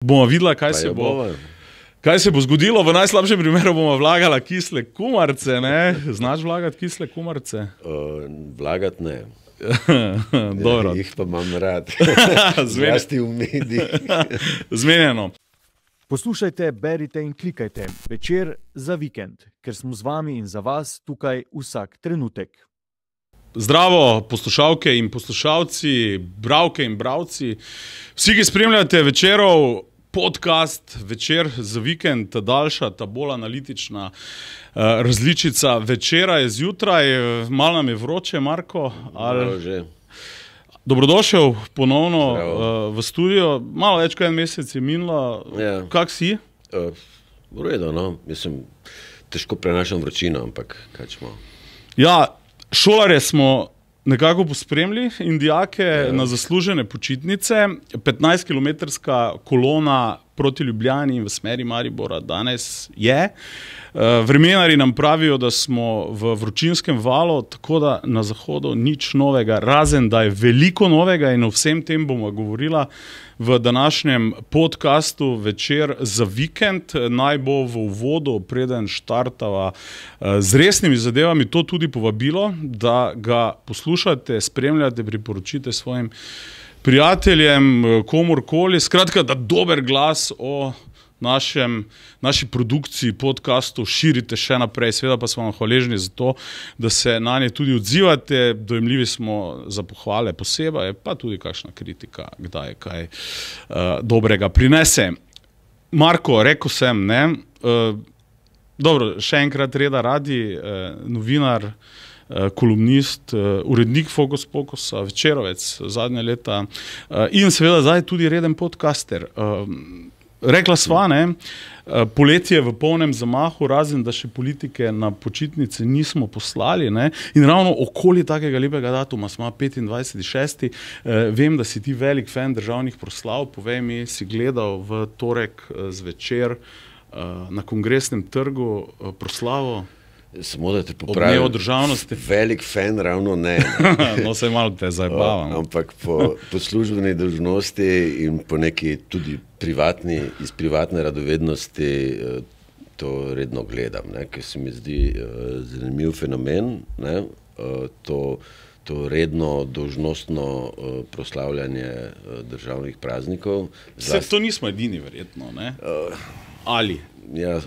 Bomo videla, kaj se bo zgodilo. V najslabšem primeru bomo vlagali kisle kumarce. Znaš vlagati kisle kumarce? Vlagati ne. Dobro. Jih pa imam rad. Zlasti v medijih. Zmenjeno. Poslušajte, berite in klikajte Večer za vikend, ker smo z vami in za vas tukaj vsak trenutek. Zdravo, poslušalke in poslušalci, bralke in bralci. Vsi, ki spremljate Večerov podcast, Večer za vikend, ta daljša, ta bolj analitična različica Večera je zjutraj. Malo nam je vroče, Marko. Že. Dobrodošel ponovno v studio. Malo več kot en mesec je minilo. Ja. Kak si? V redu, no. Mislim, težko prenašam vročino, ampak kaj ćemo. Ja, šolarje smo nekako pospremili in dijake na zaslužene počitnice. 15-kilometrska kolona proti Ljubljani in v smeri Maribora danes je. Vremenarji nam pravijo, da smo v vročinskem valu, tako da na zahodu nič novega, razen da je veliko novega in o vsem tem bomo govorila v današnjem podcastu Večer za vikend. Naj bo v uvodu, preden štartava z resnimi zadevami, to tudi povabilo, da ga poslušate, spremljate, priporočite svojim prijateljem, komorkoli. Skratka, da dober glas o naši produkciji podcastu širite še naprej. Seveda pa smo vam hvaležni za to, da se na nje tudi odzivate. Dojemljivi smo za pohvale posebej, pa tudi kakšna kritika, kdaj kaj dobrega prinese. Marko, rekel sem, dobro, še enkrat Reda Radi, novinar, kolumnist, urednik Fokus Pokusa, Večerovec zadnje leta in seveda zdaj tudi reden podcaster. Rekla sva, poletje v polnem zamahu, razen da še politike na počitnice nismo poslali, in ravno okoli takega lepega datuma smo 25.6. Vem, da si ti velik fan državnih proslav. Povej mi, si gledal v torek zvečer na Kongresnem trgu proslavo? Samo da te popravim, velik fan ravno ne. No, se malo te zabavam. Ampak po službeni dolžnosti in po neki tudi iz privatne radovednosti to redno gledam, ker se mi zdi zanimiv fenomen, to redno dolžnostno proslavljanje državnih praznikov. To nismo edini verjetno, ali? Ja,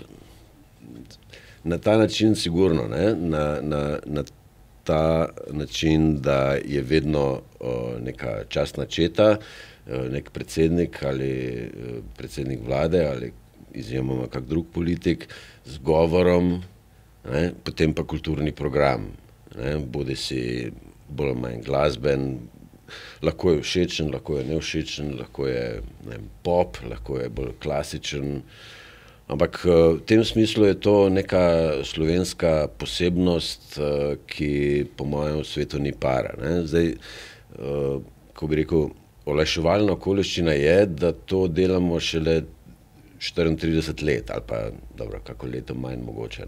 na ta način sigurno, na ta način, da je vedno neka častna četa, nek predsednik ali predsednik vlade ali izjemoma kak drug politik z govorom, potem pa kulturni program, bodi si bolj ali manj glasben, lahko je všečen, lahko je nevšečen, lahko je pop, lahko je bolj klasičen. Ampak v tem smislu je to neka slovenska posebnost, ki po mojem svetu ni para. Zdaj, ko bi rekel, olajševalna okoliščina je, da to delamo šele 34 let, ali pa, dobro, kako leto manj mogoče.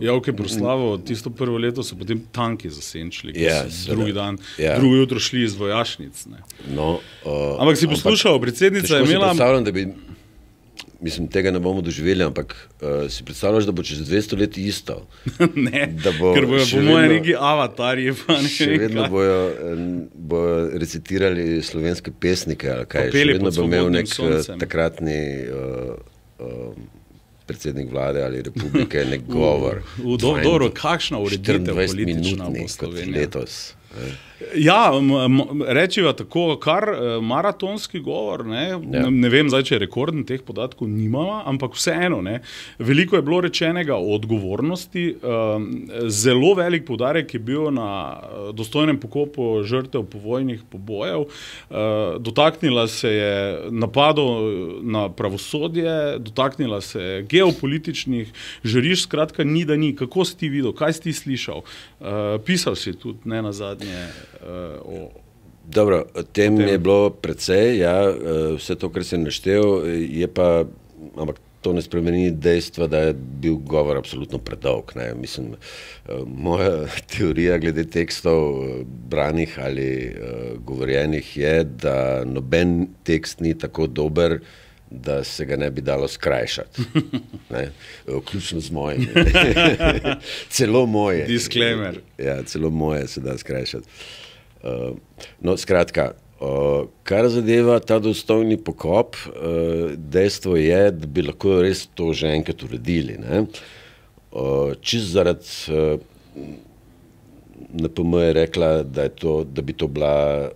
Ja, ok, proslavo, tisto prvo leto so potem tanki zasenčili, ki so drugi dan, drugo jutro šli iz vojašnic. Ampak si poslušal, predsednica je imela... Mislim, tega ne bomo doživeli, ampak si predstavljaš, da bo čez 200 let isto. Ne, ker bojo po moje neki avatarji. Še vedno bojo recitirali slovenske pesnike, ali kaj. Še vedno bo imel nek takratni predsednik vlade ali republike nek govor. Dobro, kakšna ureditev politična bo Slovenija? Letos. Ja, rečiva tako, kar maratonski govor, ne vem zdaj, če je rekorden, teh podatkov nimamo, ampak vseeno, veliko je bilo rečenega o odgovornosti, zelo velik poudarek je bil na dostojnem pokopu žrtev povojnih pobojev, dotaknila se je napadov na pravosodje, dotaknila se je geopolitičnih žarišč, skratka ni da ni. Kako si ti videl, kaj si ti slišal? Pisal si tudi, ne nazadnje, Dobro, tem je bilo precej, vse to, kar sem naštel, je pa, ampak to ne spremeni dejstva, da je bil govor absolutno predolg. Ne. Mislim, moja teorija glede tekstov branih ali govorjenih je, da noben tekst ni tako dober, da se ga ne bi dalo skrajšati. Vključno z mojim. Celo moje. Disclaimer. Ja, celo moje se da skrajšati. No, skratka, kar zadeva ta dostojni pokop, dejstvo je, da bi lahko res to že enkrat uredili. Čisto zaradi NPM je rekla, da bi to bila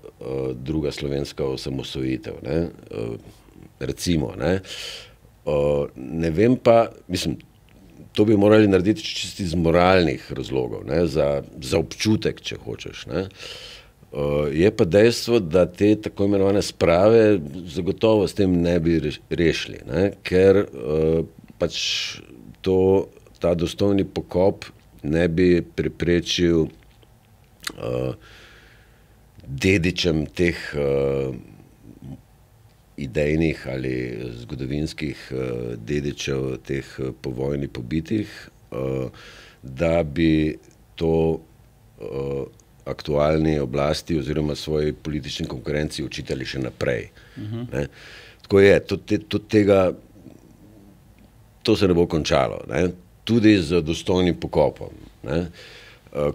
druga slovenska osamosvojitev. Recimo. Ne vem pa, mislim, to bi morali narediti čisto iz moralnih razlogov, za občutek, če hočeš. Je pa dejstvo, da te tako imenovane sprave zagotovo s tem ne bi rešili, ker pač ta dostojni pokop ne bi preprečil dedičem teh idejnih ali zgodovinskih dedičev teh po vojni pobitih, da bi to aktualni oblasti oziroma svoji politični konkurenci učitali še naprej. Tako je, to se ne bo končalo, tudi z dostojnim pokopom.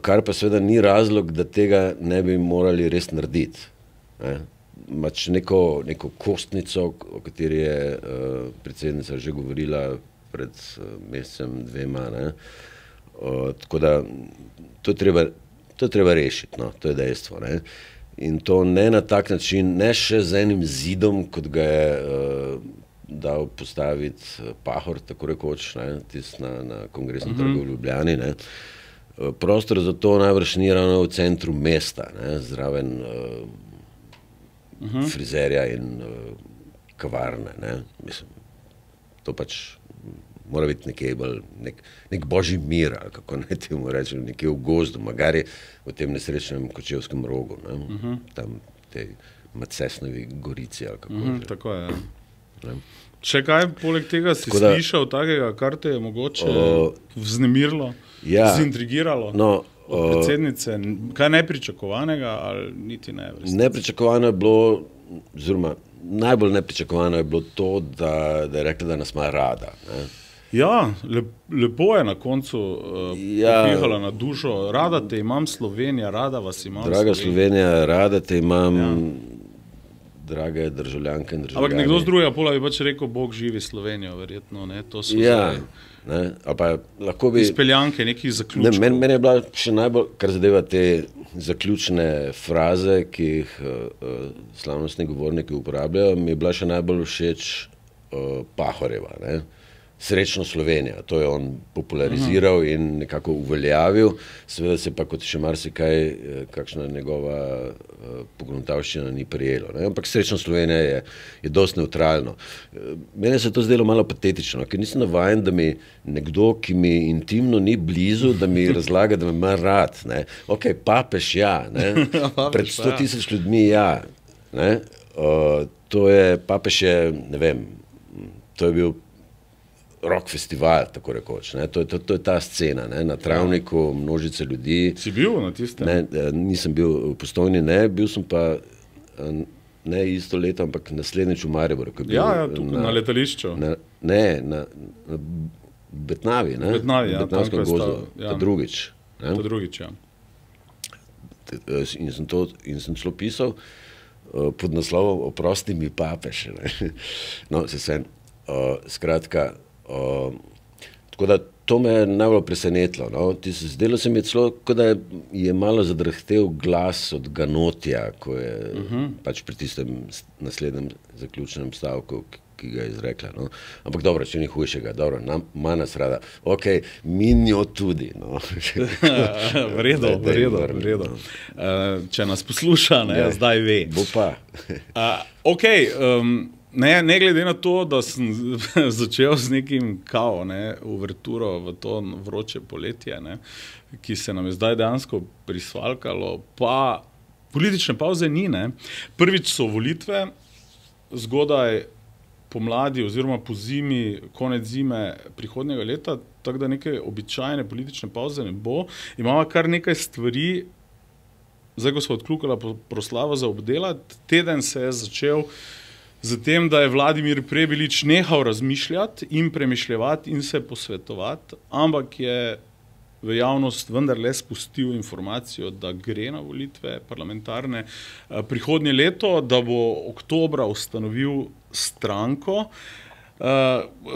Kar pa seveda ni razlog, da tega ne bi morali res narediti. Imaš neko kostnico, o kateri je predsednica že govorila pred mesecem, dvema. Tako da to je treba rešiti, to je dejstvo. In to ne na tak način, ne še z enim zidom, kot ga je dal postaviti Pahor, tako rekoč, na Kongresnem trgu v Ljubljani. Prostor za to najbrž ni ravno v centru mesta, zraven frizerja in kavarne. Mislim, to pač mora biti nekje bolj, nek božji mir, ali kako naj temu rečem, nekje v gozdu, magari v tem nesrečnem Kočevskem rogu, tam tej Macesnovi gorici, ali kako. Tako je. Še kaj poleg tega si slišal takega, kar te je mogoče vznemirilo, zintrigiralo? Predsednice, kaj nepričakovanega ali niti ne? Nepričakovano je bilo, oziroma najbolj nepričakovano je bilo to, da je rekla, da nas ima rada. Ja, lepo je na koncu popihala na dušo. Rada te imam, Slovenija, rada vas imam. Draga Slovenija, rada te imam, drage državljanke in državljani. Ampak nekdo z drugega pola bi pač rekel, Bog živi Slovenijo, verjetno. To so izpeljanke, nekih zaključkov. Meni je bila še najbolj, kar zadeva te zaključne fraze, ki jih slavnostni govorniki uporabljajo, mi je bila še najbolj všeč Pahorjeva. Srečno Slovenija, to je on populariziral in nekako uveljavil, seveda se pa kot še marsikaj, kakšna njegova pogruntavščina ni prijelo. Ampak Srečno Slovenija je dosti neutralno. Mene se to zdelo malo patetično, ker nisem navajen, da mi nekdo, ki mi intimno ni blizu, da mi razlaga, da me ima rad. Ok, papež pred 100.000 ljudmi to je, papež je, ne vem, to je bil rock festival, tako rekoč. To je ta scena, na travniku, množice ljudi. Si bil na tistem? Nisem bil v Postojni, bil sem pa ne isto leto, ampak naslednjič v Mariboru. Na letališču. Na Betnavi, Betnavskem gozdu, ta drugič. Ta drugič, In sem celo pisal pod naslovom Oprosti mi papež. No, skratka, tako da to me je najbolj presenetilo. Zdelo se mi je celo, kot da je malo zadrhtel glas od ganotja, ko je pač pri tistem naslednjem zaključnem stavku, ki ga je izrekla. Ampak dobro, če ni hujšega, dobro, ima nas rada. Ok, mi njo tudi. Vredo. Če nas posluša, zdaj ve. Bo pa. Ok, ne glede na to, da sem začel z nekim uverturo v to vroče poletje, ki se nam je zdaj dejansko prisvalkalo, pa politične pavze ni. Prvič so volitve, zgodaj pomladi oziroma po zimi, konec zime prihodnjega leta, tako da neke običajne politične pauze ne bo. Imamo kar nekaj stvari, zdaj ko smo odkljukala proslavo za obdelati, teden se je začel z tem, da je Vladimir Prebilič nehal razmišljati in premišljevati in se posvetovati, ampak je v javnost vendarle spustil informacijo, da gre na volitve parlamentarne prihodnje leto, da bo oktobra ustanovil stranko,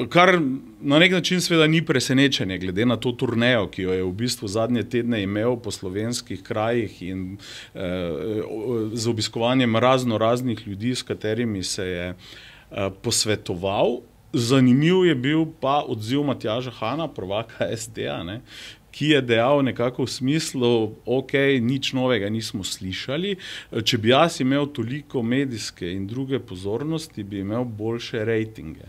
kar na nek način seveda ni presenečenje, glede na to turnejo, ki jo je v bistvu zadnje tedne imel po slovenskih krajih in z obiskovanjem raznih ljudi, s katerimi se je posvetoval. Zanimiv je bil pa odziv Matjaža Hana, prvaka SD-ja, ki je dejal nekako v smislu, ok, nič novega nismo slišali, če bi jaz imel toliko medijske in druge pozornosti, bi imel boljše rejtinge.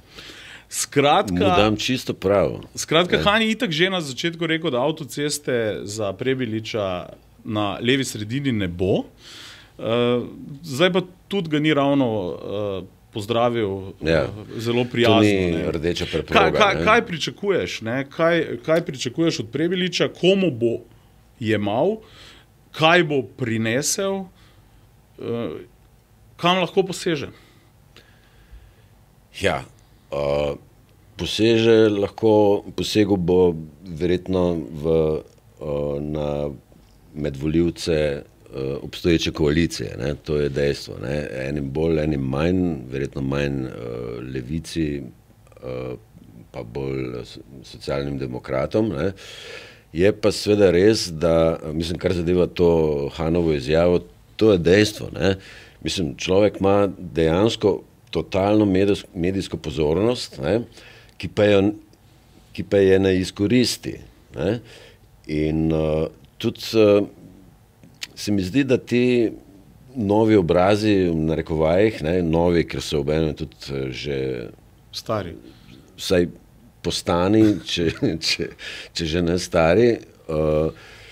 Skratka, mu dam čisto prav. Skratka, Han je itak že na začetku rekel, da avtoceste za Prebiliča na levi sredini ne bo. Zdaj pa tudi ga ni ravno pozdravil zelo prijazno. To ni rdeča preproga. Kaj pričakuješ? Kaj pričakuješ od Prebiliča? Komu bo jemal? Kaj bo prinesel? Kam lahko poseže? Ja, posegel bo verjetno med volivce obstoječe koalicije, to je dejstvo. Enim bolj, enim manj, verjetno manj levici, pa bolj socialnim demokratom. Je pa seveda res, da, mislim, kar zadeva to Hanovo izjavo, to je dejstvo. Mislim, človek ima dejansko totalno medijsko pozornost, ki pa je ne izkoristi. In tudi se mi zdi, da ti novi obrazi, v narekovajih, novi, ker so obenem tudi že stari, vsaj postani, če že ne stari,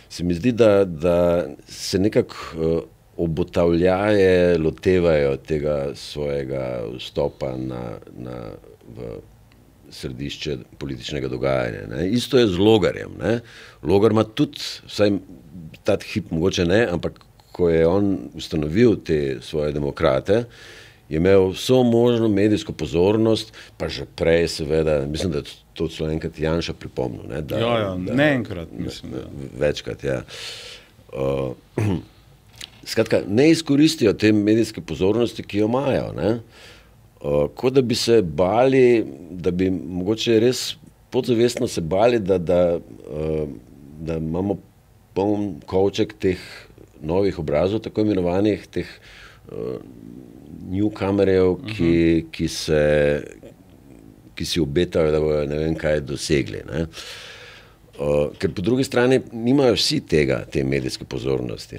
se mi zdi, da se nekako obotavljaje lotevajo tega svojega vstopa v središče političnega dogajanja. Isto je z Logarjem. Logar ima tudi, vsaj ta hip mogoče ne, ampak ko je on ustanovil te svoje demokrate, je imel vso možno medijsko pozornost, pa že prej seveda, mislim, da je to celo enkrat Janša pripomnil. Ne enkrat, mislim. Večkrat, ja. Skratka, ne izkoristijo te medijske pozornosti, ki jo imajo. Kot da bi se bali, da bi mogoče res podzavestno se bali, da imamo poln kovček teh novih obrazov, tako imenovanih, teh newcomerjev, ki si obetajo, da bojo ne vem kaj dosegli. Ker po drugi strani nimajo vsi te medijske pozornosti.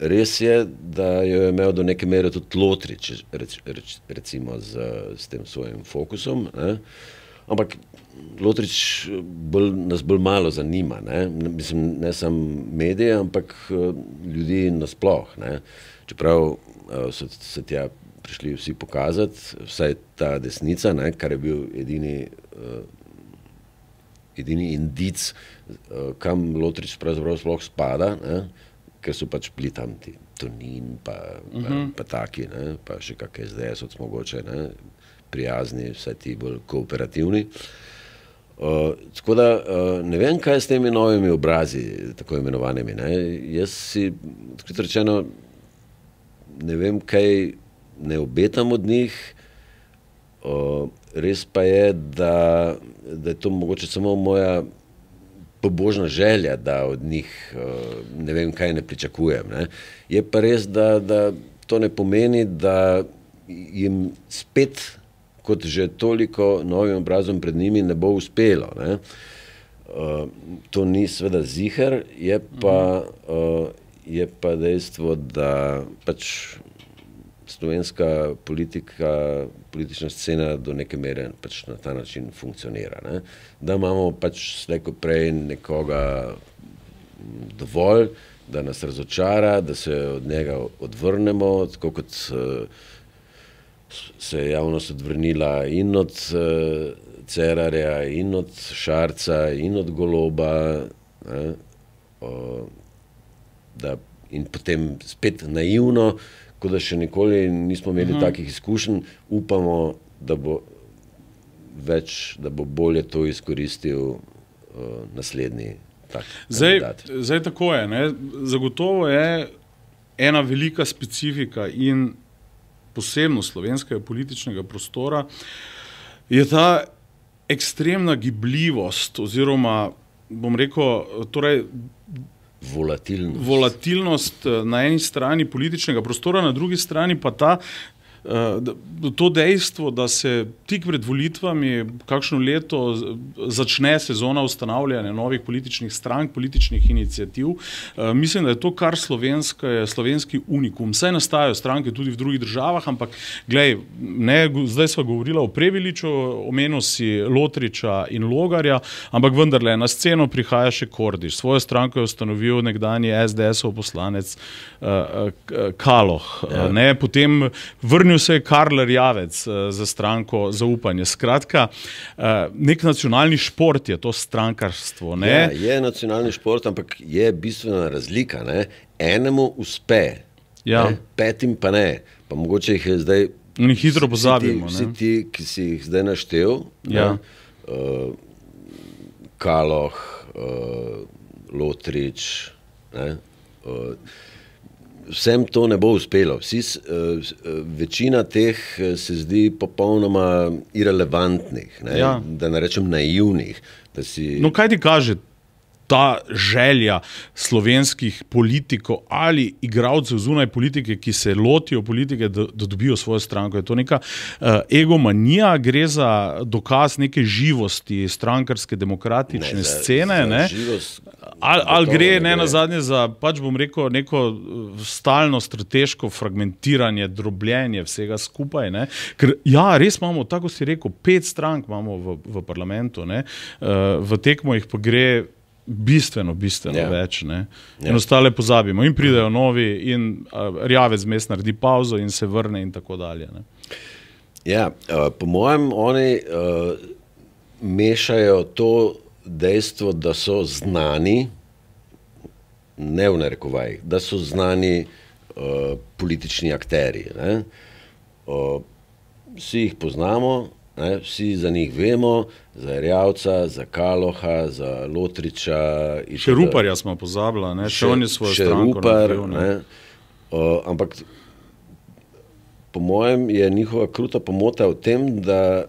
Res je, da jo je imel do neke mere tudi Lotrič, recimo s tem svojim fokusom, ampak Lotrič nas bolj malo zanima, mislim, ne samo medije, ampak ljudi nasploh. Čeprav so se tja prišli vsi pokazati, vsaj ta desnica, kar je bil edini indic, kam Lotrič pravzaprav sploh spada, ker so pač bili tam ti Tonin, pa taki, pa še kak SDS-ovc mogoče, prijazni, vsaj ti bolj kooperativni. Tako da ne vem, kaj s temi novimi obrazi, tako imenovanimi. Jaz si, odkrito rečeno, ne vem, kaj ne obetam od njih. Res pa je, da je to mogoče samo moja pobožna želja, da od njih ne vem, kaj ne pričakujem. Je pa res, da to ne pomeni, da jim spet, kot že toliko novim obrazom pred njimi, ne bo uspelo. To ni seveda ziher, je pa dejstvo, da pač slovenska politična scena do neke mere pač na ta način funkcionira. Da imamo pač slej ko prej nekoga dovolj, da nas razočara, da se od njega odvrnemo, tako kot se je javnost odvrnila in od Cerarja, in od Šarca, in od Goloba, in potem spet naivno, kot da še nikoli nismo imeli takih izkušenj, upamo, da bo bolje to izkoristil naslednji tak kandidat. Zdaj tako je, ne? Zagotovo je ena velika specifika in posebnost slovenskega političnega prostora je ta ekstremna gibljivost oziroma, bom rekel, torej volatilnost na eni strani političnega prostora, na drugi strani pa to dejstvo, da se tik pred volitvami kakšno leto začne sezona ustanavljanja novih političnih strank, političnih iniciativ. Mislim, da je to kar slovenski unikum. Saj nastajajo stranke tudi v drugih državah, ampak glej, zdaj sva govorila o Previliču, omenil si Lotriča in Logarja, ampak vendarle na sceno prihaja še Kordiš. Svojo stranko je ustanovil nekdanji SDS-ov poslanec Kaloh. Ja. Potem vrnil se je Karl Erjavec za stranko Zaupanje. Skratka, nek nacionalni šport je to strankarstvo. Ne? Ja, je nacionalni šport, ampak je bistvena razlika. Ne? Enemu uspe, ja. Petim pa ne. Pa mogoče jih je zdaj... hitro pozabimo. Vsi ti, ki si jih zdaj naštel, ja. Kaloh, Lotrič, vsem to ne bo uspelo. Večina teh se zdi popolnoma irelevantnih, ja. Da ne rečem naivnih. No, kaj ti kaže ta želja slovenskih politikov ali igralcev zunaj politike, ki se lotijo politike, da dobijo svojo stranko? Je to neka egomanija, gre za dokaz neke živosti strankarske demokratične scene? Ali gre nazadnje za, pač bom rekel, neko stalno strateško fragmentiranje, drobljenje vsega skupaj? Ne? Ker ja, res imamo, tako si rekel, 5 strank imamo v parlamentu, ne? V tekmo jih pa gre bistveno ja. Več. Ne? In ostale pozabimo. In pridejo novi in Erjavec vmes naredi pauzo in se vrne in tako dalje. Ne? Ja, po mojem oni mešajo to dejstvo, da so znani, ne v narekovajih, da so znani politični akteri. Ne? Vsi jih poznamo, ne? Vsi za njih vemo, za Erjavca, za Kaloha, za Lotriča. Še Ruparja smo pozabila, ne? Še on je svojo stranko naredil. Ampak po mojem je njihova kruta pomota v tem, da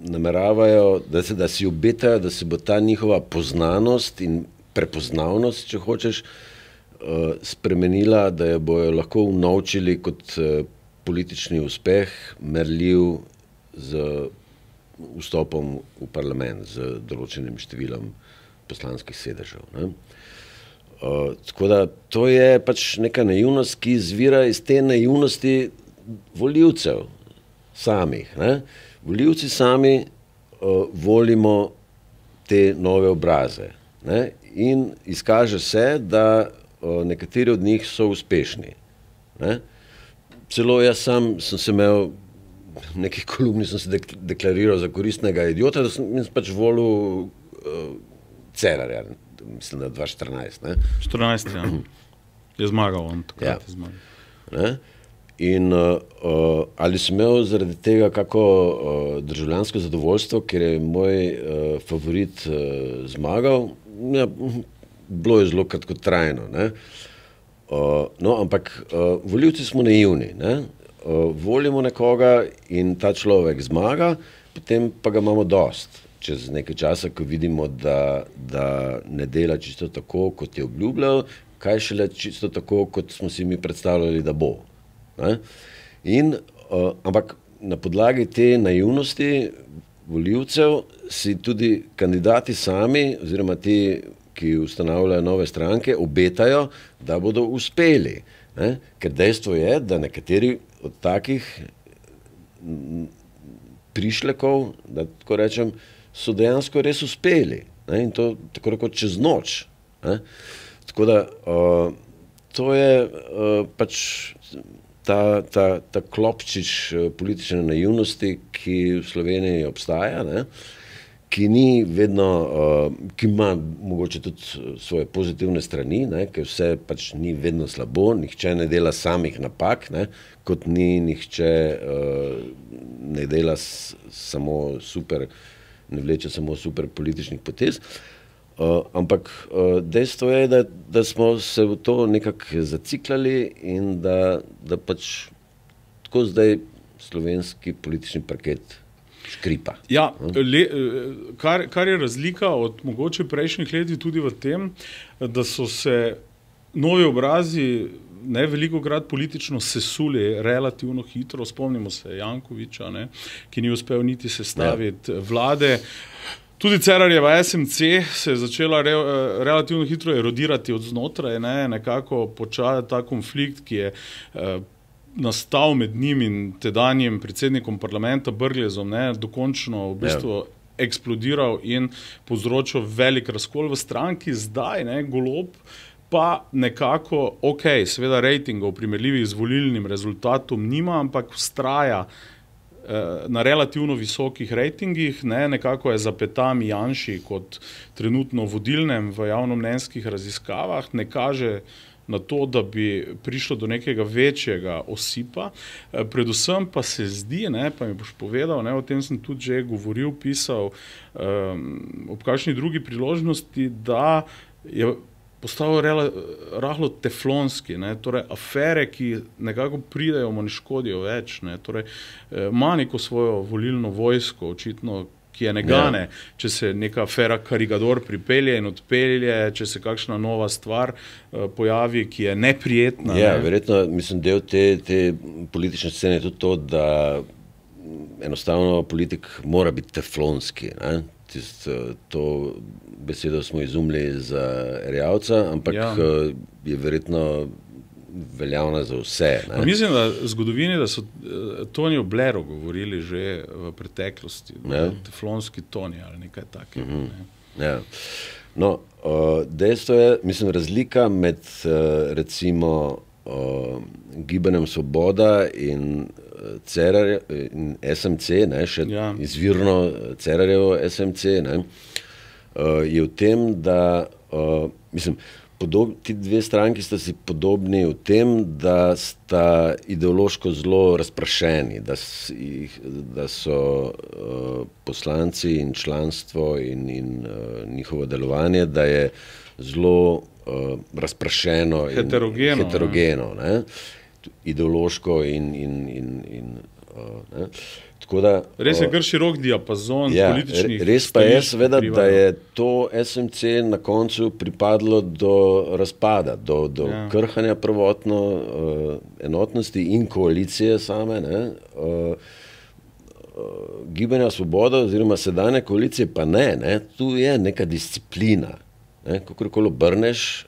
nameravajo, da si obetajo, da se bo ta njihova poznanost in prepoznavnost, če hočeš, spremenila, da jo bojo lahko unovčili kot politični uspeh, merljiv z vstopom v parlament, z določenim številom poslanskih sedežev. Ne? Tako da to je pač neka naivnost, ki izvira iz te naivnosti volivcev samih. Ne? Volivci sami volimo te nove obraze. Ne? In izkaže se, da nekateri od njih so uspešni. Ne? Celo jaz sam sem se imel v nekih kolumni, sem se deklariral za koristnega idiota, da sem pač volil Cerarja, mislim, da 2014. Ne? 14, ja. Je zmagal on, takrat je zmagal. Ne? In ali sem imel zaradi tega kako državljansko zadovoljstvo, ker je moj favorit zmagal, ja, bilo je zelo kratkotrajno. Ne? No, ampak volivci smo naivni. Ne? Volimo nekoga in ta človek zmaga, potem pa ga imamo dost. Čez nekaj časa, ko vidimo, da ne dela čisto tako, kot je obljubljal, kaj šele čisto tako, kot smo si mi predstavljali, da bo. Ne? Ampak na podlagi te naivnosti volivcev si tudi kandidati sami, oziroma ti, ki ustanavljajo nove stranke, obetajo, da bodo uspeli. Ne? Ker dejstvo je, da nekateri od takih prišlekov, da tako rečem, so dejansko res uspeli. Ne? In to tako rekoč čez noč. Ne? Tako da to je pač ta klopčič politične naivnosti, ki v Sloveniji obstaja, ne? Ki ni vedno, ki ima mogoče tudi svoje pozitivne strani, ne? Ker vse pač ni vedno slabo, nihče ne dela samih napak, ne? Kot ni nihče ne dela samo super, ne vleče samo super političnih potez. Ampak dejstvo je, da smo se v to nekako zaciklali in da pač tako zdaj slovenski politični parket škripa. Ja, kar je razlika od mogoče prejšnjih let tudi v tem, da so se novi obrazi velikokrat politično sesuli relativno hitro. Spomnimo se Jankovića, ki ni uspel niti sestaviti vlade. Tudi Cerarjeva SMC se je začela relativno hitro erodirati od znotraj, nekako počasi ta konflikt, ki je nastal med njim in tedanjim predsednikom parlamenta Brglezom, dokončno v bistvu eksplodiral in povzročil velik razkol v stranki. Zdaj, Golob pa nekako, seveda rejtingov primerljivih z volilnim rezultatom nima, ampak vztraja na relativno visokih rejtingih, nekako je za petami Janši kot trenutno vodilnem v javnomnenjskih raziskavah, ne kaže na to, da bi prišlo do nekega večjega osipa. Predvsem pa se zdi, pa mi boš povedal, o tem sem tudi že govoril, pisal ob kakšni drugi priložnosti, da je postal rahlo teflonski, torej afere, ki nekako pridejo, mu ne škodijo več, torej ima neko svojo volilno vojsko, očitno, ki je ne gane, če se neka afera Karigador pripelje in odpelje, če se kakšna nova stvar pojavi, ki je neprijetna. Ja, verjetno, mislim, del te politične scene je tudi to, da enostavno politik mora biti teflonski, to besedo smo izumili za Erjavca, ampak je verjetno veljavna za vse. Mislim, da v zgodovini, da so Tonijo Blairu govorili že v preteklosti, teflonski Toni ali nekaj takega. Ja. No, dejstvo je, mislim, razlika med recimo Gibanjem Svoboda in SMC, še izvirno Cerarjevo SMC, je v tem, da mislim, ti dve stranki sta si podobni v tem, da sta ideološko zelo razprašeni, da so poslanci in članstvo in njihovo delovanje, da je zelo razprašeno in heterogeno, ideološko in tako da, res je kar širok diapazon političnih. Res pa je seveda, da je to SMC na koncu pripadlo do razpada, do krhanja prvotno enotnosti in koalicije same, Gibanja Svoboda oziroma sedanje koalicije pa ne, tu je neka disciplina. Kakorkoli obrneš,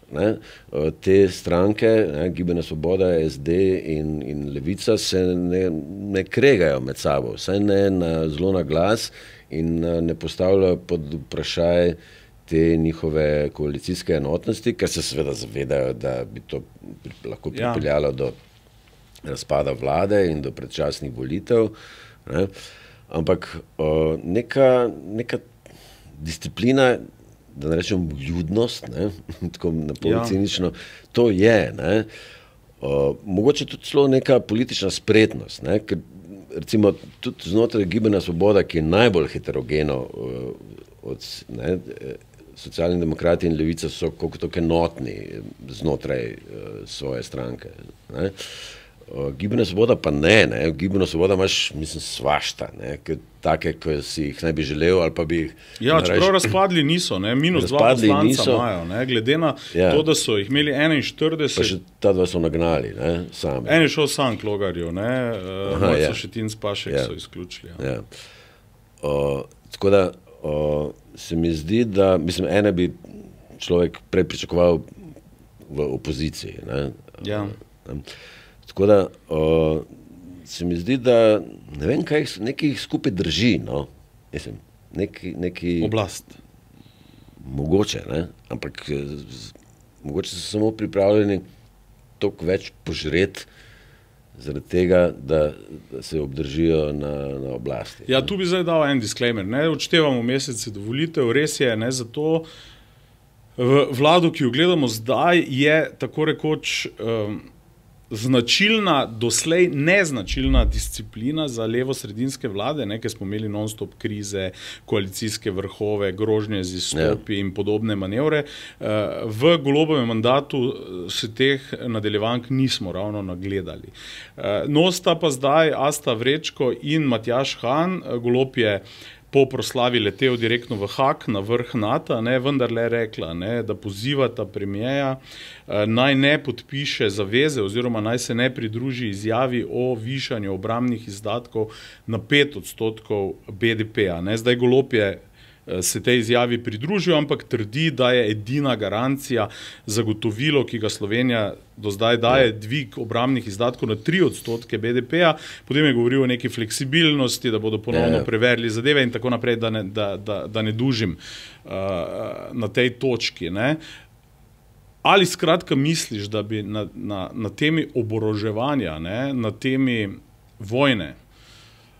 te stranke, Gibanja Svoboda, SD in Levica se ne kregajo med sabo, vsaj ne zelo na glas in ne postavljajo pod vprašaj te njihove koalicijske enotnosti, ker se seveda zavedajo, da bi to lahko pripeljalo do razpada vlade in do predčasnih volitev. Ampak neka disciplina, da ne rečem vljudnost, tako napol cinično, to je, mogoče tudi celo neka politična spretnost, ker recimo tudi znotraj Gibanja Svoboda, ki je najbolj heterogeno Socialni demokrati in Levica so koliko toliko enotni znotraj svoje stranke. Gibanja Svoboda pa ne, v Gibanju Svoboda imaš, mislim, svašta, take, ki si jih ne bi želel ali pa bi jih... Ja, čeprav razpadli niso, minus 2 poslanca imajo, glede na to, da so jih imeli 41... Pa še ta dva so nagnali, sami. En je šel sam k Logarju, Mojca Šetin Spašek so izključili. Tako da se mi zdi, da, mislim, ene bi človek prej pričakoval v opoziciji. Tako da se mi zdi, da ne vem, kaj nekaj skupaj drži, mislim, neki... Oblast. Mogoče, ampak mogoče so samo pripravljeni toliko več požreti, zaradi tega, da se obdržijo na oblasti. Ja, tu bi zdaj dal en disclaimer. Ne? Odštevamo mesece do volitev, res je, ne, zato vlado, ki jo gledamo zdaj, je tako rekoč značilna, doslej neznačilna disciplina za levo-sredinske vlade, ne, ker smo imeli non-stop krize, koalicijske vrhove, grožnje z izstopi in podobne manevre. V Golobovem mandatu se teh nadaljevank nismo ravno nagledali. No, sta pa zdaj Asta Vrečko in Matjaž Han. Golob je po proslavi letel direktno v Haag, na vrh NATO, vendarle rekla, da pozivata premijeja, naj ne podpiše zaveze oziroma naj se ne pridruži izjavi o višanju obrambnih izdatkov na 5% BDP-a. Zdaj Golob je se tej izjavi pridružil, ampak trdi, da je edina garancija zagotovilo, ki ga Slovenija do zdaj daje, dvig obrambnih izdatkov na 3% BDP-a, potem je govoril o neki fleksibilnosti, da bodo ponovno preverili zadeve in tako naprej, da ne dužim na tej točki. Ne. Ali skratka misliš, da bi na temi oboroževanja, na temi vojne,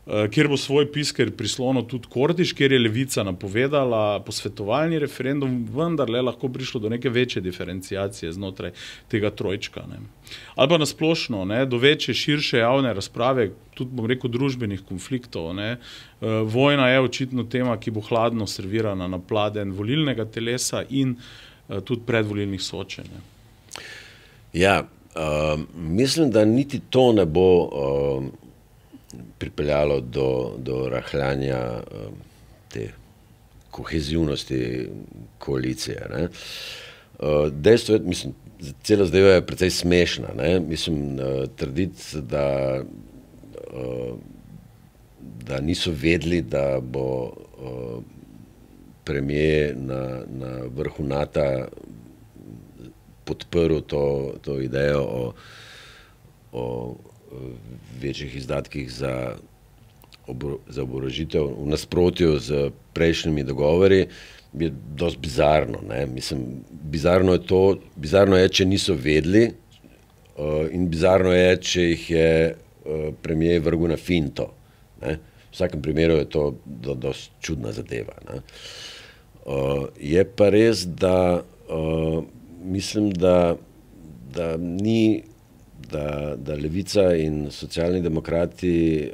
kjer bo svoj pisker prislonil tudi Kordiš, kjer je Levica napovedala posvetovalni referendum, vendarle lahko prišlo do neke večje diferenciacije znotraj tega trojčka. Ne. Ali pa nasplošno, do večje, širše javne razprave, tudi bom rekel družbenih konfliktov. Ne. Vojna je očitno tema, ki bo hladno servirana na pladenj volilnega telesa in tudi predvolilnih soočenj. Ja, mislim, da niti to ne bo pripeljalo do rahljanja te kohezivnosti koalicije. Ne. Dejstvo je, mislim, cela zadeva je precej smešna. Ne. Mislim, trditi, da niso vedeli, da bo premijer na vrhu NATO podprl to idejo o večjih izdatkih za oborožitev v nasprotju z prejšnjimi dogovori, je dosti bizarno. Ne? Mislim, bizarno je, če niso vedeli, in bizarno je, če jih je premijer vrgel na finto. Ne? V vsakem primeru je to dosti čudna zadeva. Ne? Je pa res, da mislim, da Levica in socialni demokrati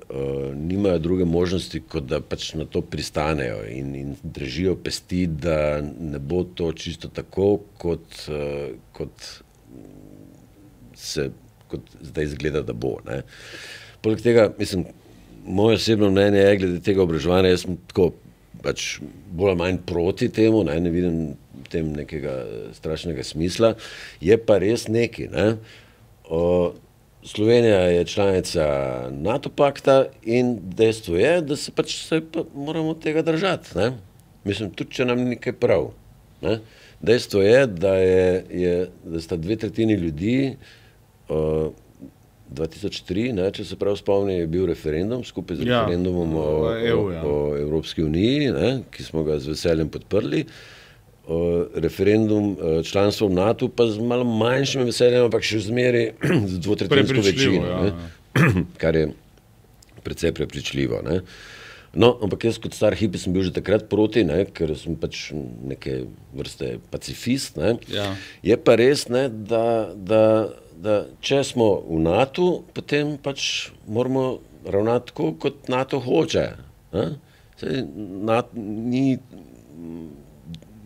nimajo druge možnosti, kot da pač na to pristanejo in držijo pesti, da ne bo to čisto tako, kot zdaj izgleda, da bo. Ne. Poleg tega, mislim, moje osebno mnenje je glede tega oboroževanja, jaz sem tako pač bolj ali manj proti temu, ne vidim v tem nekega strašnega smisla, je pa res nekaj, ne. Slovenija je članica NATO pakta in dejstvo je, da se pač moramo tega držati. Ne? Mislim, tudi če nam ni nekaj prav. Ne? Dejstvo je, da sta 2/3 ljudi 2003, ne, če se prav spomni, je bil referendum skupaj z referendumom o Evropski uniji, ne, ki smo ga z veseljem podprli. Referendum članstva v NATO pa z malo manjšim veseljem, ampak še zmeri z 2/3 večino, ja. Kar je precej prepričljivo. Ne. No, ampak jaz kot star hipi sem bil že takrat proti, ne, ker sem pač neke vrste pacifist. Ne. Ja. Je pa res, ne, da če smo v NATO, potem pač moramo ravnati tako, kot NATO hoče.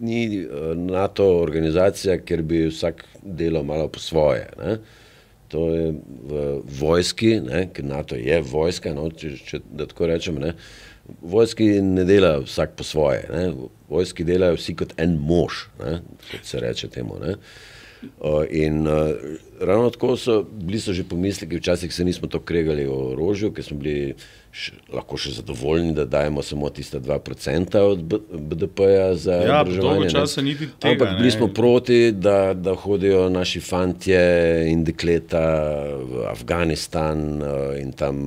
Ni NATO organizacija, kjer bi vsak delal malo po svoje. Ne. To je v vojski, ne, ker NATO je vojska, no, če da tako rečem, ne. Vojski ne dela vsak po svoje. Ne. Vojski delajo vsi kot en mož, ne, kot se reče temu. Ne. In ravno tako bili so že pomisleki, včasih se nismo to kregali o orožju, ker smo bili lahko še zadovoljni, da dajemo samo tista 2% od BDP-ja za oboroževanje. Časa niti tega, ampak bili smo proti, da hodijo naši fantje in dekleta v Afganistan in tam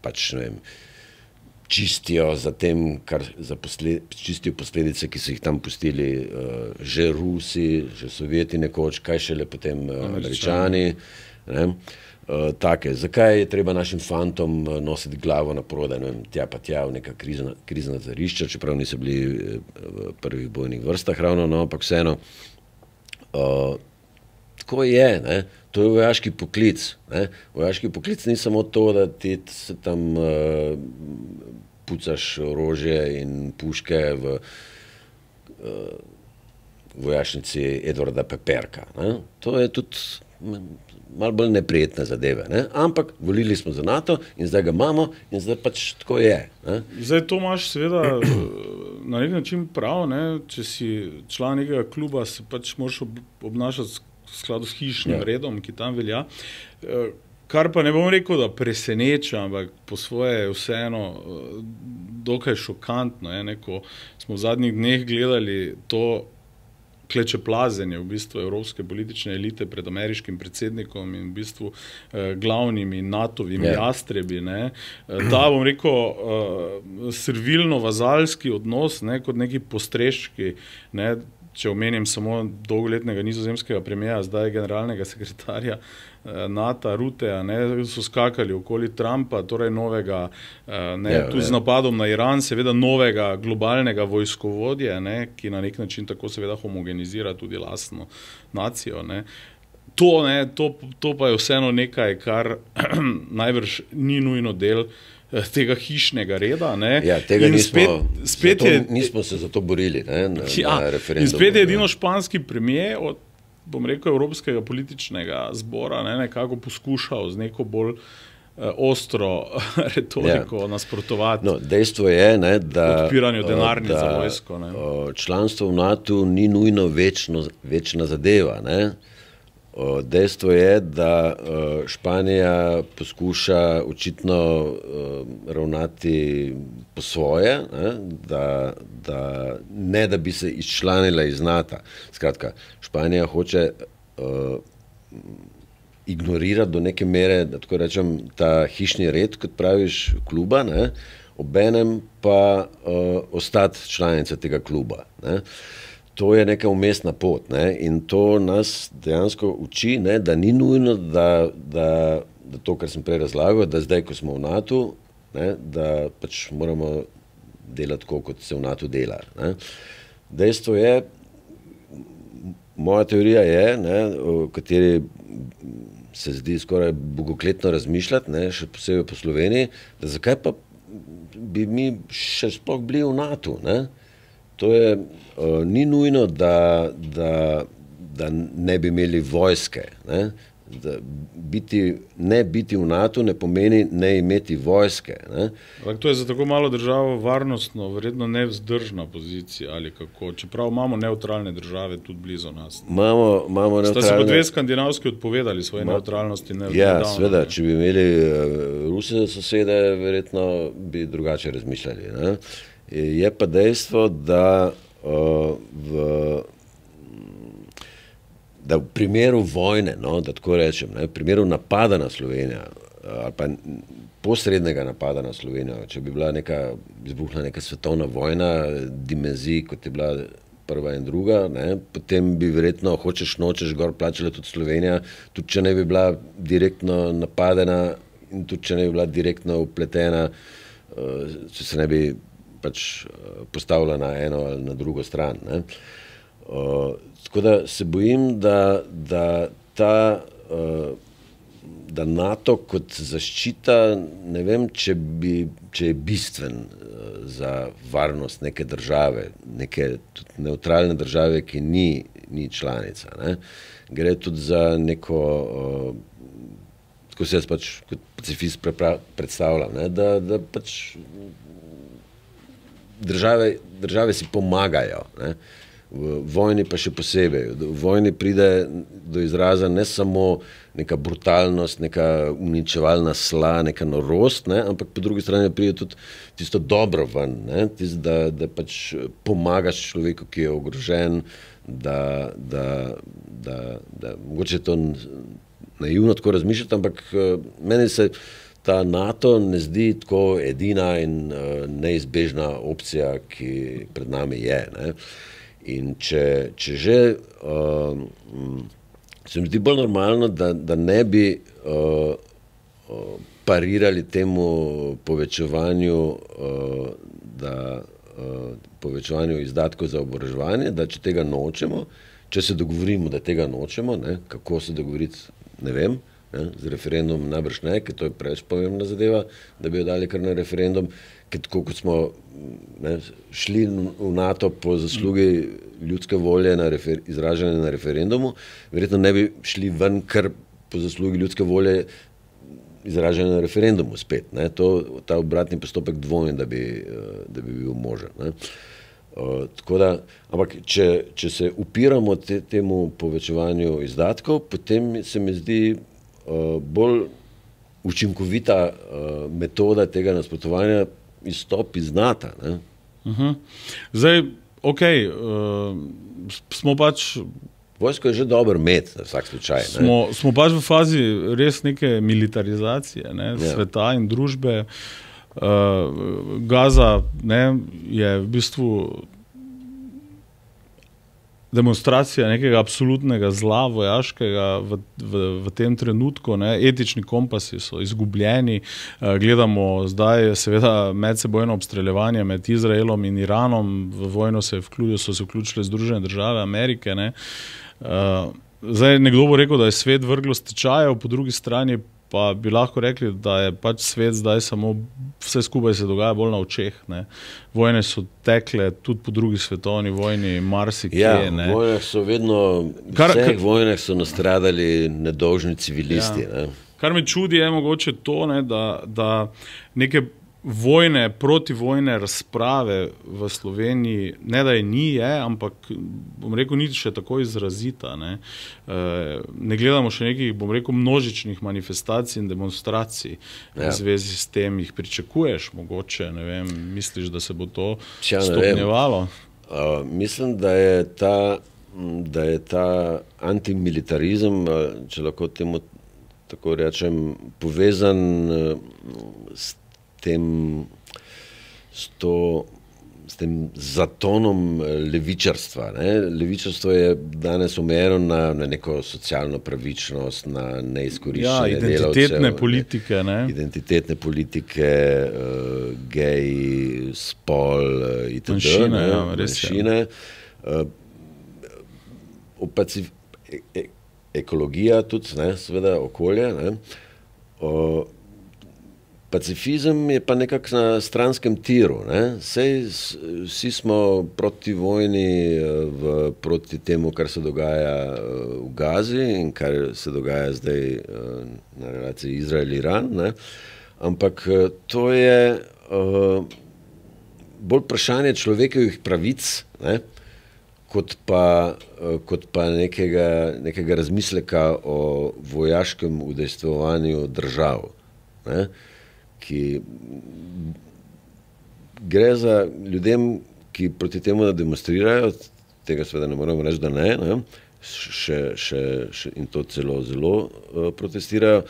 pač, ne vem, čistijo čistijo posledice, ki so jih tam pustili že Rusi, že Sovjeti nekoč, kaj šele potem Američani. Ne? take. Zakaj je treba našim fantom nositi glavo naprodaj, ne vem, tja pa tja v neka krizna zarišča, čeprav niso bili v prvih bojnih vrstah ravno, no, ampak vseeno. Tako je, ne? To je vojaški poklic. Ne? Vojaški poklic ni samo to, da ti se tam pucaš orožje in puške v vojašnici Edvarda Peperka. Ne? To je tudi malo bolj neprijetne zadeve. Ne? Ampak volili smo za NATO in zdaj ga imamo in zdaj pač tako je. Ne? Zdaj to imaš seveda na nek način prav, ne? Če si član nekega kluba, se pač moraš obnašati v skladu s hišnim redom, ki tam velja. Kar pa ne bom rekel, da preseneča, ampak po svoje vseeno dokaj šokantno. Ko smo v zadnjih dneh gledali to klečeplazenje v bistvu evropske politične elite pred ameriškim predsednikom in v bistvu glavnimi NATO-vimi jastrebi. Ne. Ta, bom rekel, servilno-vazalski odnos, ne, kot neki postreški, ne, če omenim samo dolgoletnega nizozemskega premijera, zdaj generalnega sekretarja NATO, Ruteja, ne, so skakali okoli Trumpa, torej novega, tudi z napadom na Iran, seveda novega globalnega vojskovodje, ne, ki na nek način tako seveda homogenizira tudi lastno nacijo. Ne. To pa je vseeno nekaj, kar najbrž ni nujno del tega hišnega reda. Ne. Ja, tega nismo se za to borili, ne, na referendumu. In spet je edino španski premijer od, bom rekel, Evropskega političnega zbora, ne, nekako poskušal z neko bolj ostro retoriko nasprotovati. No, dejstvo je, ne, da odpiranju denarnic za vojsko. Ne. Članstvo v NATO ni nujno večna zadeva. Ne. Dejstvo je, da Španija poskuša očitno ravnati po svoje, da bi se izčlanila iz NATO. Skratka, Španija hoče ignorirati do neke mere, da tako rečem, ta hišni red, kot praviš, kluba, ne, obenem pa ostati članica tega kluba. Ne. To je neka umestna pot, ne, in to nas dejansko uči, ne, da ni nujno, da to, kar sem prej razlagal, da zdaj, ko smo v NATO, ne, da pač moramo delati tako, kot se v NATO dela. Ne. Dejstvo je, moja teorija je, ne, o kateri se zdi skoraj bogokletno razmišljati, ne, še posebej po Sloveniji, da zakaj pa bi mi še sploh bili v NATO, ne. To je, ni nujno, da ne bi imeli vojske. Ne? Ne biti v NATO ne pomeni ne imeti vojske. Ne? To je za tako malo državo varnostno verjetno nevzdržna pozicija ali kako, čeprav imamo nevtralne države tudi blizu nas. Imamo nevtralne. Sta se pa dve skandinavski odpovedali svoje nevtralnosti. Ja, seveda, če bi imeli Ruse sosede, verjetno bi drugače razmišljali. Ne? Je pa dejstvo, da v primeru vojne, no, da tako rečem, ne, v primeru napada na Slovenijo ali pa posrednega napada na Slovenijo, če bi bila izbuhla neka svetovna vojna dimenzij, kot je bila prva in druga, ne, potem bi verjetno hočeš nočeš gor plačala tudi Slovenija, tudi če ne bi bila direktno napadena in tudi če ne bi bila direktno vpletena, če se ne bi pač postavila na eno ali na drugo stran. Ne. Tako da se bojim, da NATO kot zaščita, ne vem, če je bistven za varnost neke države, neke tudi nevtralne države, ki ni članica. Ne. Gre tudi za neko, tako se jaz pač kot pacifist predstavljam, ne, da pač države si pomagajo, ne. V vojni pa še posebej. V vojni pride do izraza ne samo neka brutalnost, neka uničevalna sla, neka norost, ne, ampak po drugi strani pride tudi tisto dobro ven, ne, tisto, da pač pomagaš človeku, ki je ogrožen, da mogoče to naivno tako razmišljati, ampak meni se ta NATO ne zdi tako edina in neizbežna opcija, ki pred nami je. Ne. In če že, se mi zdi bolj normalno, da ne bi parirali temu povečevanju, povečevanju izdatkov za oboroževanje, da če tega nočemo, če se dogovorimo, da tega nočemo, ne, kako se dogovoriti, ne vem, ne, z referendumom najbrž ne, ker to je preveč pomembna zadeva, da bi jo dali kar na referendum, ker tako kot smo šli v NATO po zaslugi ljudske volje izražene na referendumu, verjetno ne bi šli ven kar po zaslugi ljudske volje izražene na referendumu spet. Ne. Ta obratni postopek dvomim, da bi bil možen. Ne. Tako da, ampak če se upiramo temu povečevanju izdatkov, potem se mi zdi bolj učinkovita metoda tega nasprotovanja izstop iz NATO. Zdaj, smo pač... Vojsko je že dober med, na vsak slučaj. Smo pač v fazi res neke militarizacije sveta in družbe. Gaza je v bistvu demonstracija nekega absolutnega zla vojaškega v tem trenutku. Etični kompasi so izgubljeni. Gledamo zdaj seveda medsebojno obstreljevanje med Izraelom in Iranom. V vojno so se vključile Združene države Amerike. Zdaj nekdo bo rekel, da je svet vrglo s tečajev, po drugi strani pa bi lahko rekli, da je pač svet zdaj samo, vse skupaj se dogaja bolj na očeh. Vojne so tekle tudi po drugi svetovni vojni, marsikje. Ja, vojne so vedno, vseh vojnah so nastradali nedolžni civilisti. Ja. Kar me čudi je mogoče to, da neke vojne, protivojne razprave v Sloveniji, ne da je ni, ampak bom rekel, ni še tako izrazita. Ne gledamo še nekih, bom rekel, množičnih manifestacij in demonstracij v zvezi s tem. Jih pričakuješ mogoče, ne vem, misliš, da se bo to stopnjevalo? Mislim, da je ta antimilitarizem, če lahko temu tako rečem, povezan s tem zatonom levičarstva. Levičarstvo je danes omejeno na neko socialno pravičnost, na neizkoriščenje delavcev. Identitetne politike. Identitetne politike, geji, spol, itd. Manjšine. Ekologija tudi, seveda okolje. Pacifizem je pa nekako na stranskem tiru. Sej vsi smo proti vojni, proti temu, kar se dogaja v Gazi in kar se dogaja zdaj na relaciji Izrael-Iran. Ampak to je bolj vprašanje človekovih pravic, kot pa nekega razmisleka o vojaškem udejstvovanju držav. Ki gre za ljudem, ki proti temu demonstrirajo, tega seveda ne moramo reči, da ne, in to celo zelo protestirajo.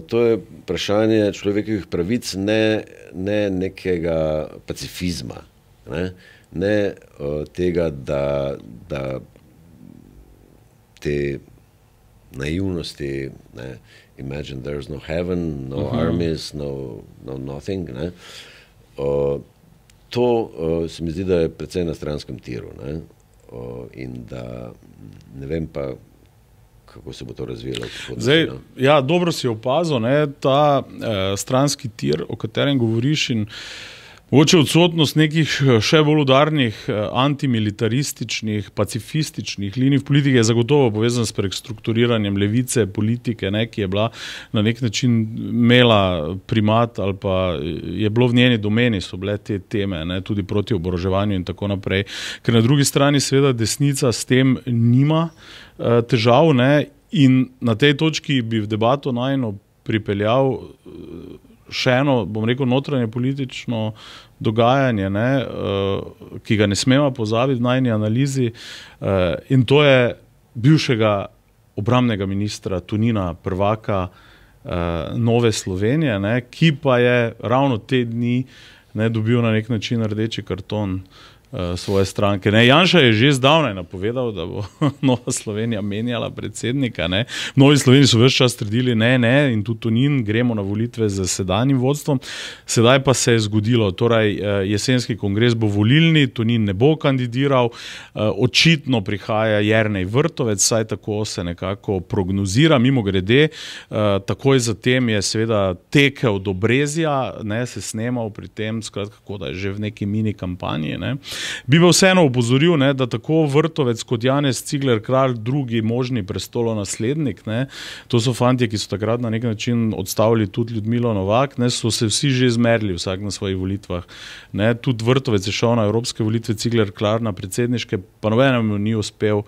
To je vprašanje človekovih pravic, ne nekega pacifizma, ne tega, da te naivnosti, imagine there's no heaven, no armies, no nothing. To se mi zdi, da je precej na stranskem tiru. In da ne vem pa, kako se bo to razvijalo. Zdaj, dobro si opazil, ta stranski tir, o katerem govoriš, in mogoče odsotnost nekih še bolj udarnih antimilitarističnih, pacifističnih linij v politiki je zagotovo povezan s prestrukturiranjem levice, politike, ki je bila na nek način imela primat ali pa je bilo v njeni domeni, so bile te teme, tudi proti oboroževanju in tako naprej. Ker na drugi strani seveda desnica s tem nima težav, in na tej točki bi v debato najno pripeljal še eno, bom rekel, notranje politično dogajanje, ki ga ne smemo pozabiti v najni analizi, in to je bivšega obrambnega ministra Tonina Prvaka Nove Slovenije, ki pa je ravno te dni dobil na nek način rdeči karton svoje stranke. Ne, Janša je že zdavnaj napovedal, da bo Nova Slovenija menjala predsednika. Ne. V Novi Sloveniji so ves čas trdili ne, in tudi Tonin, gremo na volitve z sedanjim vodstvom. Sedaj pa se je zgodilo, torej jesenski kongres bo volilni, Tonin ne bo kandidiral, očitno prihaja Jernej Vrtovec, saj tako se nekako prognozira, mimogrede, takoj zatem je seveda tekel do Brezja, ne, se snemal pri tem, skratka, da je že v neki mini kampanji. Ne. Bi pa vseeno opozoril, ne, da tako Vrtovec kot Janez Cigler Kralj, drugi možni prestolonaslednik, ne, to so fantje, ki so takrat na nek način odstavili tudi Ljudmilo Novak, ne, so se vsi že zmerili vsak na svojih volitvah. Ne. Tudi Vrtovec je šel na evropske volitve, Cigler Kralj na predsedniške, pa nobenemu ni uspel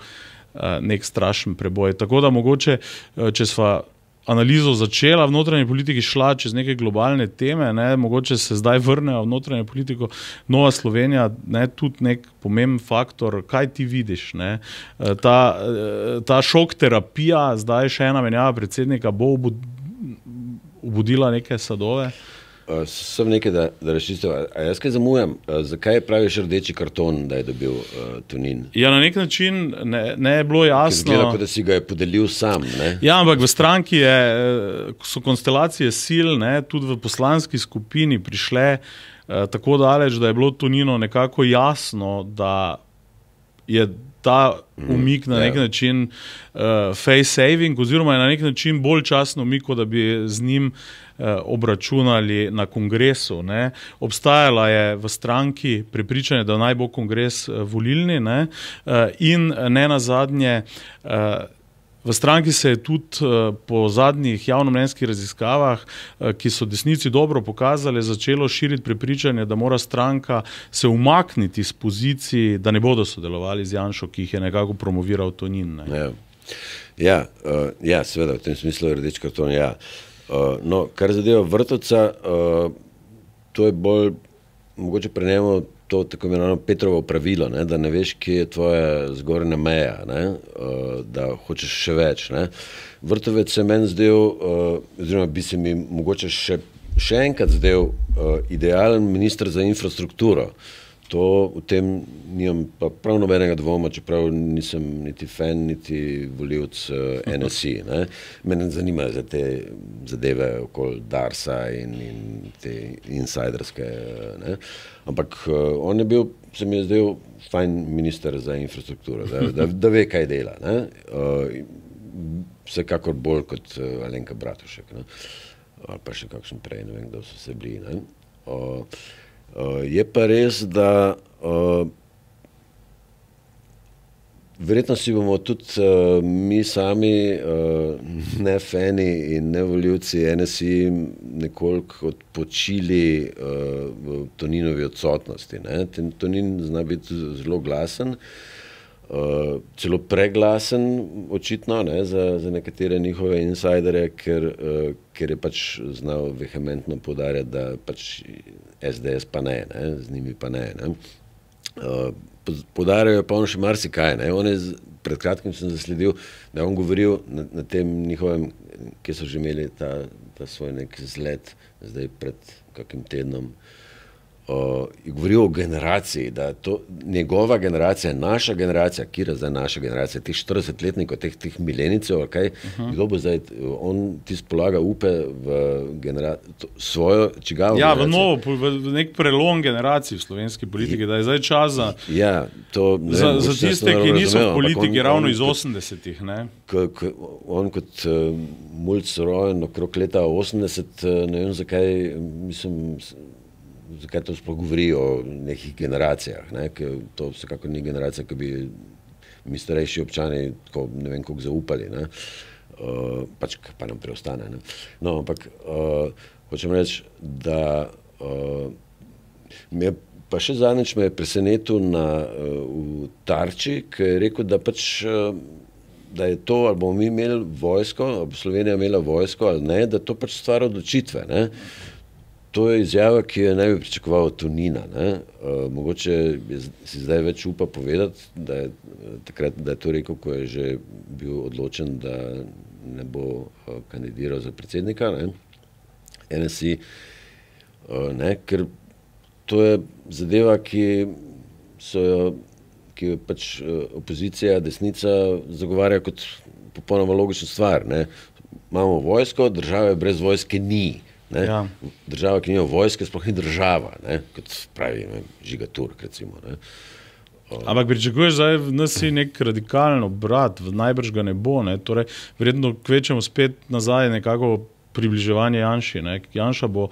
nek strašen preboj. Tako da mogoče, če sva analizo začela v notranji politiki, šla čez neke globalne teme, ne, mogoče se zdaj vrnejo v notranjo politiko, Nova Slovenija, ne, tudi nek pomemben faktor, kaj ti vidiš, ne, ta šok terapija, zdaj še ena menjava predsednika, bo obudila neke sadove? Sem nekaj, da razčistil. A jaz kaj zamujam? Zakaj praviš rdeči karton, da je dobil Tonin? Ja, na nek način ne je bilo jasno. Izgleda, kot da si ga je podelil sam. Ne? Ja, ampak v stranki so konstelacije sil, ne, tudi v poslanski skupini prišle tako daleč, da je bilo Toninu nekako jasno, da je ta umik na nek način face saving, oziroma je na nek način bolj časno umik, kot da bi z njim obračunali na kongresu. Ne. Obstajala je v stranki prepričanje, da naj bo kongres volilni, ne, in ne nazadnje v stranki se je tudi po zadnjih javnomnenjskih raziskavah, ki so desnici dobro pokazali, začelo širiti prepričanje, da mora stranka se umakniti z poziciji, da ne bodo sodelovali z Janšo, ki jih je nekako promoviral Tonin. Ne. Ja, seveda, v tem smislu je rdeč karton, ja. No, kar zadeva Vrtovca, to je bolj mogoče pri njemu to tako imenovano Petrovo pravilo, ne, da ne veš, kje je tvoja zgornja meja, ne, da hočeš še več. Ne. Vrtovec se meni zdel, oziroma bi se mi mogoče še enkrat zdel idealen minister za infrastrukturo. To v tem nimam pa prav nobenega dvoma, čeprav nisem niti fan, niti volivec NSI. Ne. Mene zanimajo za te zadeve okoli Darsa in te insajderske. Ne. Ampak on je bil, se mi je zdel, fajn minister za infrastrukturo, da ve, kaj dela. Ne. Vsekakor bolj kot Alenka Bratušek. Ne. Ali pa še kakšen prej, ne vem, kdo so se bili. Ne. Je pa res, da verjetno si bomo tudi mi sami, ne fani in ne volivci NSI, nekoliko odpočili v Toninovi odsotnosti. Ne? Tonin zna biti zelo glasen, celo preglasen, očitno, ne, za nekatere njihove insajderje, ker je pač znal vehementno poudarjati, da pač SDS pa ne, z njimi pa ne. Poudarjajo pa on še marsikaj. Ne. On je, pred kratkim sem zasledil, da je on govoril na tem njihovem, ki so že imeli ta svoj nek zlet, zdaj pred kakim tednom, je govoril o generaciji, da to njegova generacija, naša generacija, kira zdaj naša generacija, teh 40-letnikov, teh milenicev, kaj, kdo bo zdaj, on tisto polaga upe v svojo čigavo generacijo. Ja, v novo, v nek prelom generacij v slovenski politiki, da je zdaj čas za, za tiste, ki niso v politiki ravno iz 80-ih. On kot mulc rojen okrog leta 80, ne vem zakaj, mislim, zakaj to sploh govori o nekih generacijah, ne? Ker to vsekako ni generacija, ki bi mi starejši občani tako ne vem koliko zaupali, ne? Pač pa nam preostane. Ne? No, ampak hočem reči, da pa še zadnjič me je presenetil v Tarči, ki je rekel, da pač da je to, ali bomo mi imeli vojsko, ali bo Slovenija imela vojsko ali ne, da to pač stvar odločitve. Ne? To je izjava, ki je ne bi pričakoval od Tonina. Mogoče si zdaj več upa povedati, da je to rekel, ko je že bil odločen, da ne bo kandidiral za predsednika, ne? NSI, ne? Ker to je zadeva, ki ki jo pač opozicija, desnica zagovarja kot popolnoma logična stvar. Ne. Imamo vojsko, države brez vojske ni. Ne. Ja. Država, ki nima vojske, sploh ni država, ne. Kot pravi Žiga Turk, recimo. Ne. Ampak pričakuješ zdaj v nas nek radikalen obrat, najbrž ga ne bo, ne? Torej, verjetno kvečemo spet nazaj nekako približevanje Janši. Ne? Janša bo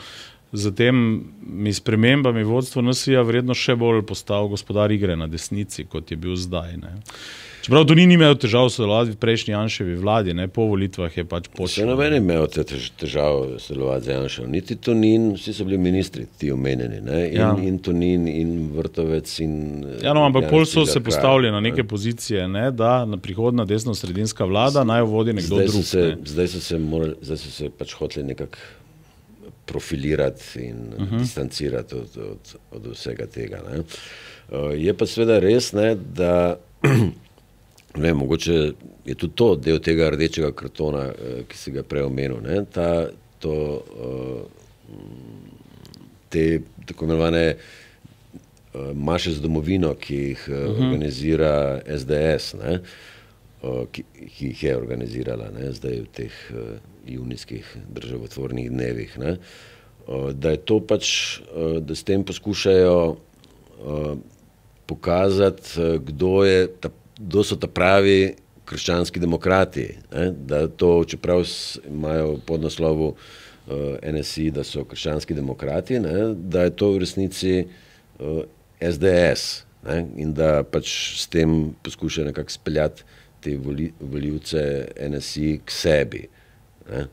z temi spremembami vodstvo NSI-ja verjetno še bolj postal gospodar igre na desnici, kot je bil zdaj. Ne? Čeprav to ni imel težav sodelovati v prejšnji Janševi vladi, ne? Po volitvah je pač počel. Še noben je imel težav sodelovati z Janšo. Niti Tonin, vsi so bili ministri, ti omenjeni, ne? In Tonin, in Vrtovec, in... Ja, no, ampak pol so se postavili na neke pozicije, ne? Da na prihodna desno-sredinska vlada naj jo vodi nekdo drug. Zdaj so se pač hoteli nekako profilirati in distancirati od vsega tega. Ne? Je pa seveda res, ne, da ne, mogoče je tudi to del tega rdečega kartona, ki si ga prej omenil, ne? Te tako imenovane maše z domovino, ki jih organizira SDS, ne? Ki jih je organizirala, ne? Zdaj v teh junijskih državotvornih dnevih, ne? Da je to pač, da s tem poskušajo pokazati, kdo so ta pravi krščanski demokrati, ne? Da to, čeprav imajo pod naslovu NSI, da so krščanski demokrati, ne? Da je to v resnici SDS, ne? In da pač s tem poskušajo nekako speljati te volivce NSI k sebi. Ne?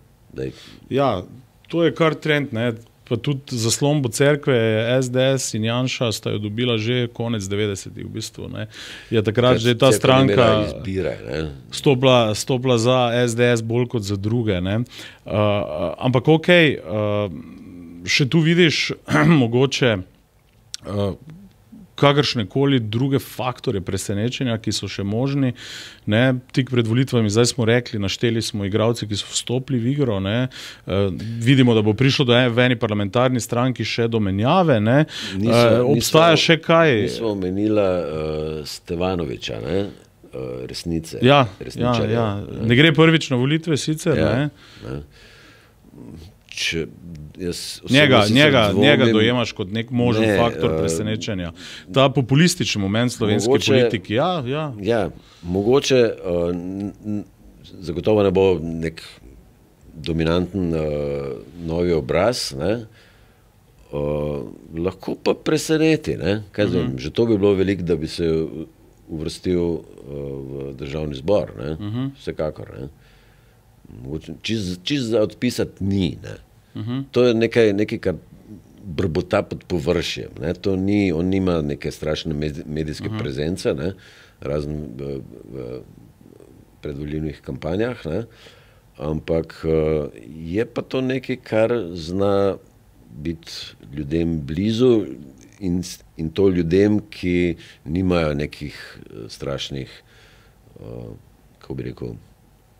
Ja, to je kar trend, ne? Pa tudi zaslombo cerkve SDS in Janša sta jo dobila že konec 90-ih v bistvu. Ne? Je takrat že ta stranka stopila za SDS bolj kot za druge. Ne? Ampak okej, še tu vidiš mogoče kakršnekoli druge faktore presenečenja, ki so še možni. Ne? Tik pred volitvami, zdaj smo rekli, našteli smo igralci, ki so vstopili v igro. Ne? Vidimo, da bo prišlo v eni parlamentarni stranki še do menjave. Ne? Obstaja še kaj? Nismo omenila Stevanoviča, ne? Resnice. Ja. Ne gre prvič na volitve sicer. Ja, ne? Njega dojemaš kot nek možen faktor presenečenja. Ta populistični moment slovenske politiki. Ja, mogoče zagotovo ne bo nek dominanten novi obraz, ne? Lahko pa preseneti. Ne? Kaj zvem, že to bi bilo veliko, da bi se uvrstil v državni zbor. Ne? Vsekakor. Ne? Čist za odpisati ni. Ne? To je nekaj, kar brbota pod površjem. Ne? To ni, on nima neke strašne medijske prezence, ne? Razen v predvolilnih kampanjah, ne? Ampak je pa to nekaj, kar zna biti ljudem blizu in to ljudem, ki nimajo nekih strašnih, kako bi rekel,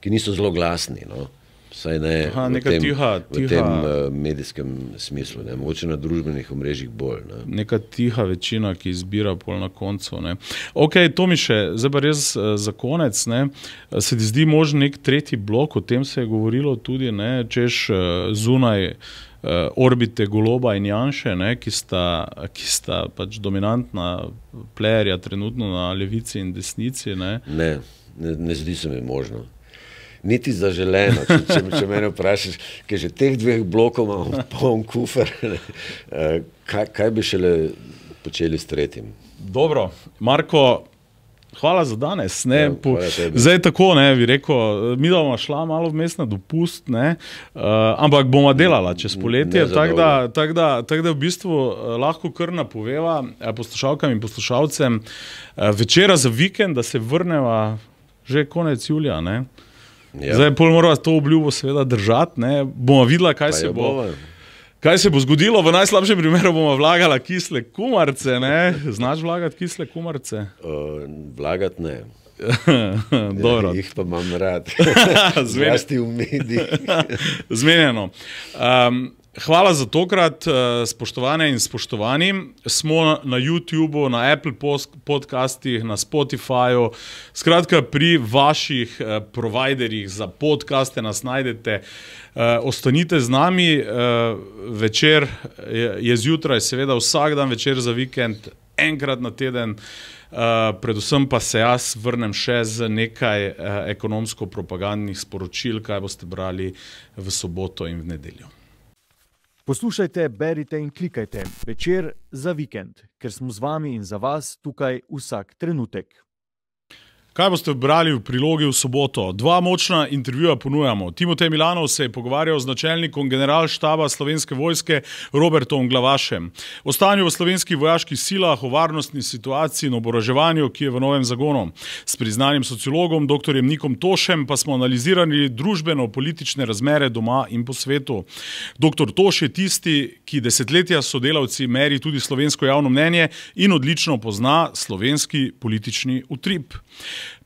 ki niso zelo glasni, no? Vsaj ne v tem medijskem smislu, ne? Mogoče na družbenih omrežjih bolj. Ne? Neka tiha večina, ki izbira pol na koncu. Ne? Ok, Tomiše, zdaj pa res za konec. Ne? Se ti zdi možen nek tretji blok, o tem se je govorilo tudi, ne? Češ zunaj orbite Goloba in Janše, ne? Ki sta pač dominantna playerja trenutno na levici in desnici. Ne zdi se mi možno. Niti zaželeno, če mene vprašaš, ker že teh dveh blokov imamo poln kufer, kaj bi šele počeli s tretjim? Dobro, Marko, hvala za danes. Ne? Zdaj tako, ne, bi rekel, mi da bomo šla malo vmes na dopust, ne? Ampak bomo delala čez poletje, tako da v bistvu lahko kar napoveva poslušalkam in poslušalcem večera za vikend, da se vrneva že konec julija, ne? Ja. Zdaj pol morava to obljubo seveda držati, ne? Bomo videla, kaj se bo zgodilo. V najslabšem primeru bomo vlagala kisle kumarce, ne? Znaš vlagati kisle kumarce? Vlagati ne. Dobro. Jih pa imam rad. Zlasti v medijih. Zmenjeno. Hvala za tokrat, spoštovane in spoštovani. Smo na YouTubu, na Apple podcastih, na Spotifyju. Skratka, pri vaših providerjih za podcaste nas najdete. Ostanite z nami. Večer je zjutraj, seveda vsak dan večer za vikend, enkrat na teden. Predvsem pa se jaz vrnem še z nekaj ekonomsko-propagandnih sporočil, kaj boste brali v soboto in v nedeljo. Poslušajte, berite in klikajte Večer za vikend, ker smo z vami in za vas tukaj vsak trenutek. Kaj boste brali v prilogi v soboto? Dva močna intervjuja ponujamo. Timotej Milanov se je pogovarjal z načelnikom generalštaba Slovenske vojske Robertom Glavašem. O stanju v slovenskih vojaških silah, o varnostni situaciji in oboroževanju, ki je v novem zagonu. S priznanim sociologom dr. Nikom Tošem pa smo analizirali družbeno-politične razmere doma in po svetu. Dr. Toš je tisti, ki desetletja sodelavci meri tudi slovensko javno mnenje in odlično pozna slovenski politični utrip.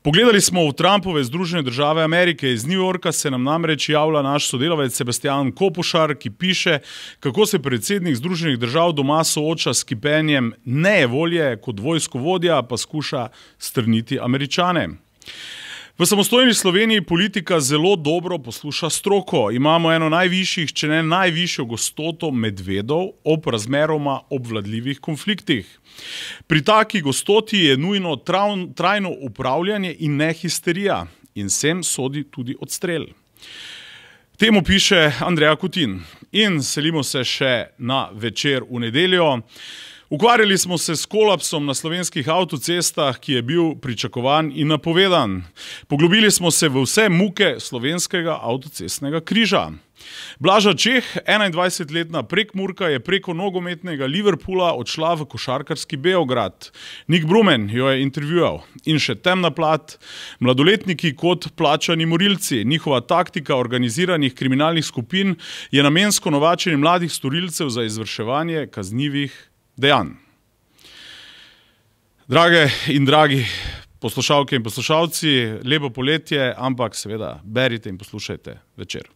Pogledali smo v Trumpove Združene države Amerike. Iz New Yorka se nam namreč javlja naš sodelavec Sebastian Kopušar, ki piše, kako se predsednik Združenih držav doma sooča s kipenjem nejevolje, kot vojskovodja pa skuša strniti Američane. V samostojni Sloveniji politika zelo dobro posluša stroko. Imamo eno najvišjih, če ne najvišjo gostoto medvedov ob razmeroma obvladljivih konfliktih. Pri taki gostoti je nujno trajno upravljanje in ne histerija. In sem sodi tudi odstrel. Temu piše Andreja Kutin. In selimo se še na večer v nedeljo. Ukvarjali smo se s kolapsom na slovenskih avtocestah, ki je bil pričakovan in napovedan. Poglobili smo se v vse muke slovenskega avtocestnega križa. Blaža Čeh, 21-letna Prekmurka, je preko nogometnega Liverpoola odšla v košarkarski Beograd. Nik Brumen jo je intervjual. In še temna plat, mladoletniki kot plačani morilci. Njihova taktika organiziranih kriminalnih skupin je namensko novačenje mladih storilcev za izvrševanje kaznivih dejanj. Drage in dragi poslušalke in poslušalci, lepo poletje, ampak seveda berite in poslušajte Večer.